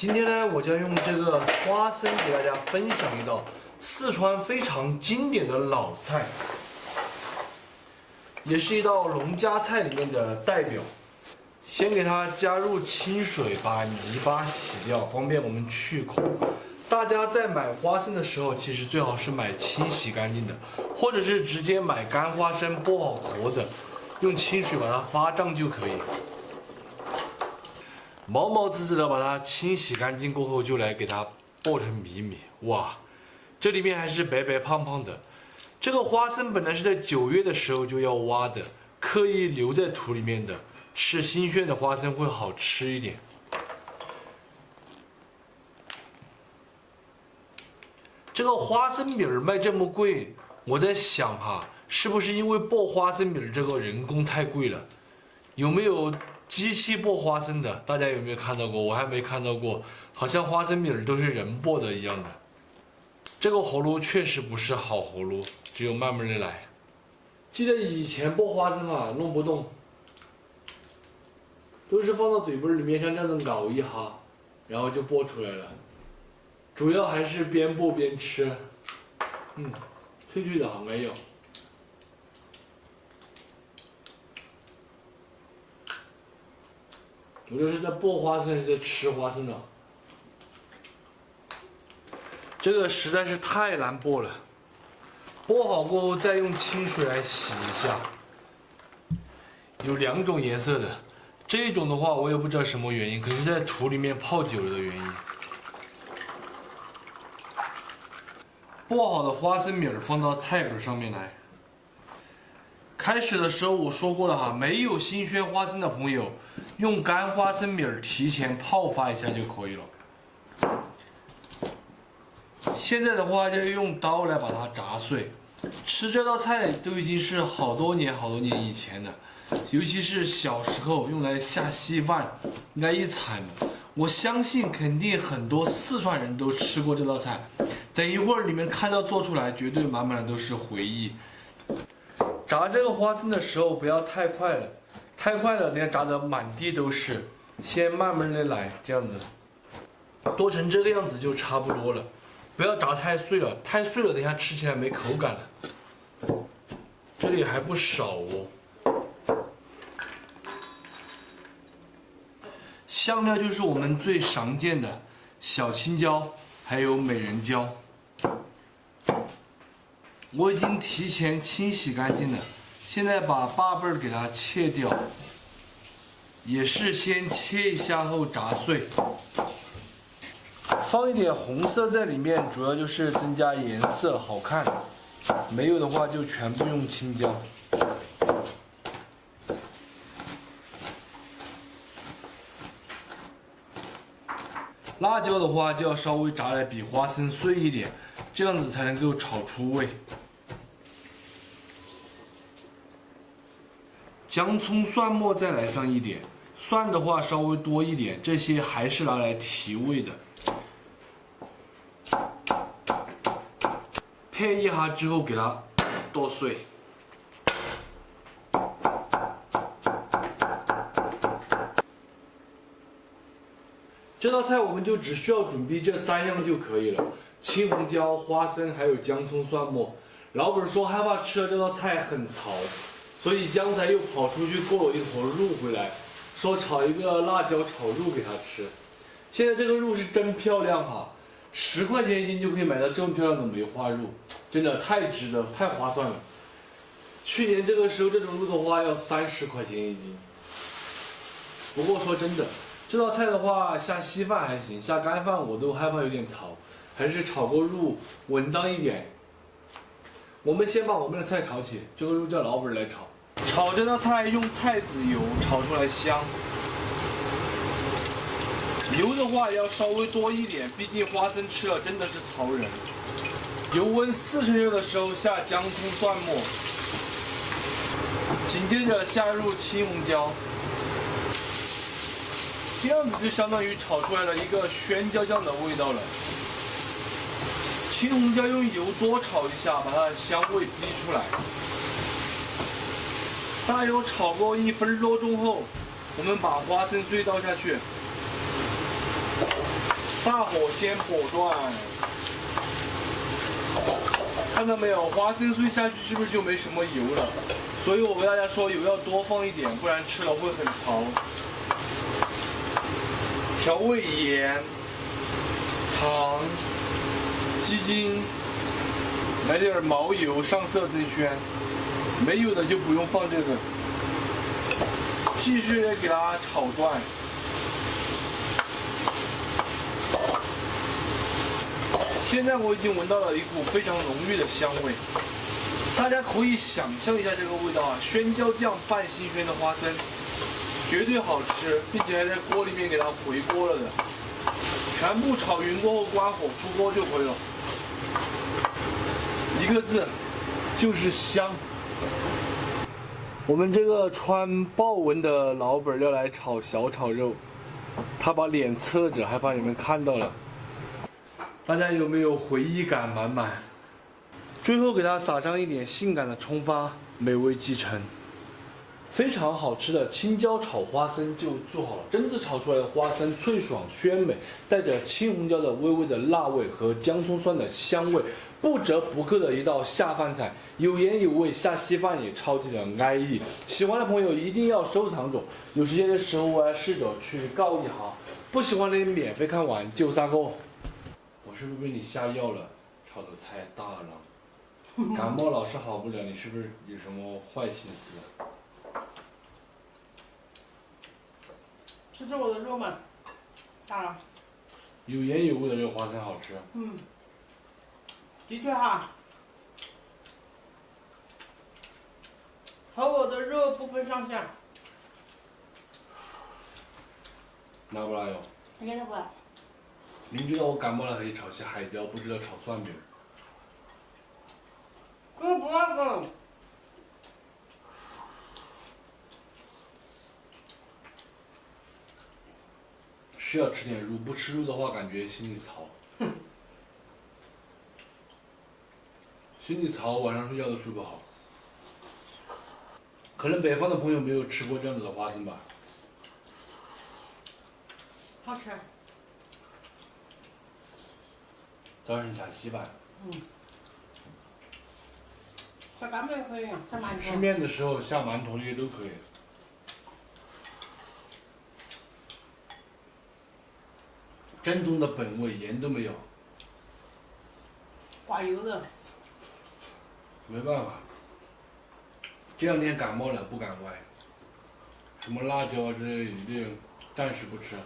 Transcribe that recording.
今天呢，我将用这个花生给大家分享一道四川非常经典的老菜，也是一道农家菜里面的代表。先给它加入清水，把泥巴洗掉，方便我们去孔。大家在买花生的时候，其实最好是买清洗干净的，或者是直接买干花生剥好壳的，用清水把它发胀就可以。毛毛滋滋的把它清洗干净过后，就来给它剥成米米。哇，这里面还是白白胖胖的。这个花生本来是在9月的时候就要挖的，刻意留在土里面的，吃新鲜的花生会好吃一点。这个花生米儿卖这么贵，我在想哈，是不是因为剥花生米儿这个人工太贵了？有没有机器剥花生的？大家有没有看到过？我还没看到过，好像花生米儿都是人剥的一样的。这个活路确实不是好活路，只有慢慢的来。记得以前剥花生啊，弄不动，都是放到嘴巴里面像这样子咬一哈，然后就剥出来了。主要还是边剥边吃，脆脆的好安逸。我这是在剥花生还是在吃花生呢？这个实在是太难剥了。剥好过后再用清水来洗一下。有2种颜色的，这一种的话我也不知道什么原因，可能是在土里面泡久了的原因。剥好的花生米儿放到菜本上面来。开始的时候我说过了哈，没有新鲜花生的朋友，用干花生米儿提前泡发一下就可以了。现在的话就用刀来把它砸碎。吃这道菜都已经是好多年以前的，尤其是小时候用来下稀饭那一惨的。我相信肯定很多四川人都吃过这道菜。等一会儿你们看到做出来，绝对满满的都是回忆。炸这个花生的时候不要太快了，太快了，等下炸得满地都是。先慢慢的来，这样子，剁成这个样子就差不多了。不要炸太碎了，太碎了等下吃起来没口感了。这里还不少哦。香料就是我们最常见的小青椒，还有美人椒。我已经提前清洗干净了，现在把把瓣给它切掉，也是先切一下后炸碎。放一点红色在里面，主要就是增加颜色好看。没有的话就全部用青椒。辣椒的话就要稍微炸得比花生碎一点，这样子才能够炒出味。姜葱蒜末再来上一点，蒜的话稍微多一点，这些还是拿来提味的。配一下之后给它剁碎。这道菜我们就只需要准备这3样就可以了：青红椒、花生还有姜葱蒜末。老本说害怕吃了这道菜很潮，所以刚才又跑出去过了一坨肉回来，说炒一个辣椒炒肉给他吃。现在这个肉是真漂亮哈，10块钱一斤就可以买到这么漂亮的梅花肉，真的太值得，太划算了。去年这个时候这种肉的话要30块钱一斤。不过说真的，这道菜的话下稀饭还行，下干饭我都害怕有点潮，还是炒过肉稳当一点。我们先把我们的菜炒起，这个肉叫老本来炒。炒这道菜用菜籽油炒出来香。油的话要稍微多一点，毕竟花生吃了真的是潮人。油温46的时候下姜葱蒜末，紧接着下入青红椒，这样子就相当于炒出来了一个鲜椒酱的味道了。青红椒用油多炒一下，把它的香味逼出来。大油炒过1分多钟后，我们把花生碎倒下去。大火先火断，看到没有？花生碎下去是不是就没什么油了？所以我跟大家说，油要多放一点，不然吃了会很潮。调味盐、糖、鸡精，来点毛油上色增鲜。没有的就不用放这个。继续给它炒断。现在我已经闻到了一股非常浓郁的香味，大家可以想象一下这个味道啊！宣椒酱拌新鲜的花生，绝对好吃，并且还在锅里面给它回锅了的。全部炒匀过后关火出锅就可以了。一个字，就是香。我们这个穿豹纹的老本要来炒小炒肉，他把脸侧着，害怕你们看到了。大家有没有回忆感满满？最后给它撒上一点性感的葱花，美味继承。非常好吃的青椒炒花生就做好了，榛子炒出来的花生脆爽鲜美，带着青红椒的微微的辣味和姜葱酸的香味，不折不扣的一道下饭菜，有盐有味，下稀饭也超级的安逸。喜欢的朋友一定要收藏着，有时间的时候我要试着去告一下，不喜欢的免费看完就撒锅。我是不是被你下药了？炒的菜大了，感冒老是好不了，你是不是有什么坏心思？吃吃我的肉嘛，大了。有盐有味的这个花生好吃。嗯，的确哈，和我的肉不分上下。辣不辣哟？一点都不辣。明知道我感冒了可以炒些海椒，不知道炒蒜饼。这个不辣的。是要吃点肉，不吃肉的话感觉心里燥。心里燥，晚上睡觉都睡不好。可能北方的朋友没有吃过这样子的花生吧？好吃。早上下稀饭。下干面也可以，下馒头。吃面的时候下馒头那些都可以。正宗的本味，盐都没有。刮油的。没办法，这两天感冒了不敢歪，什么辣椒啊之类的，一定暂时不吃。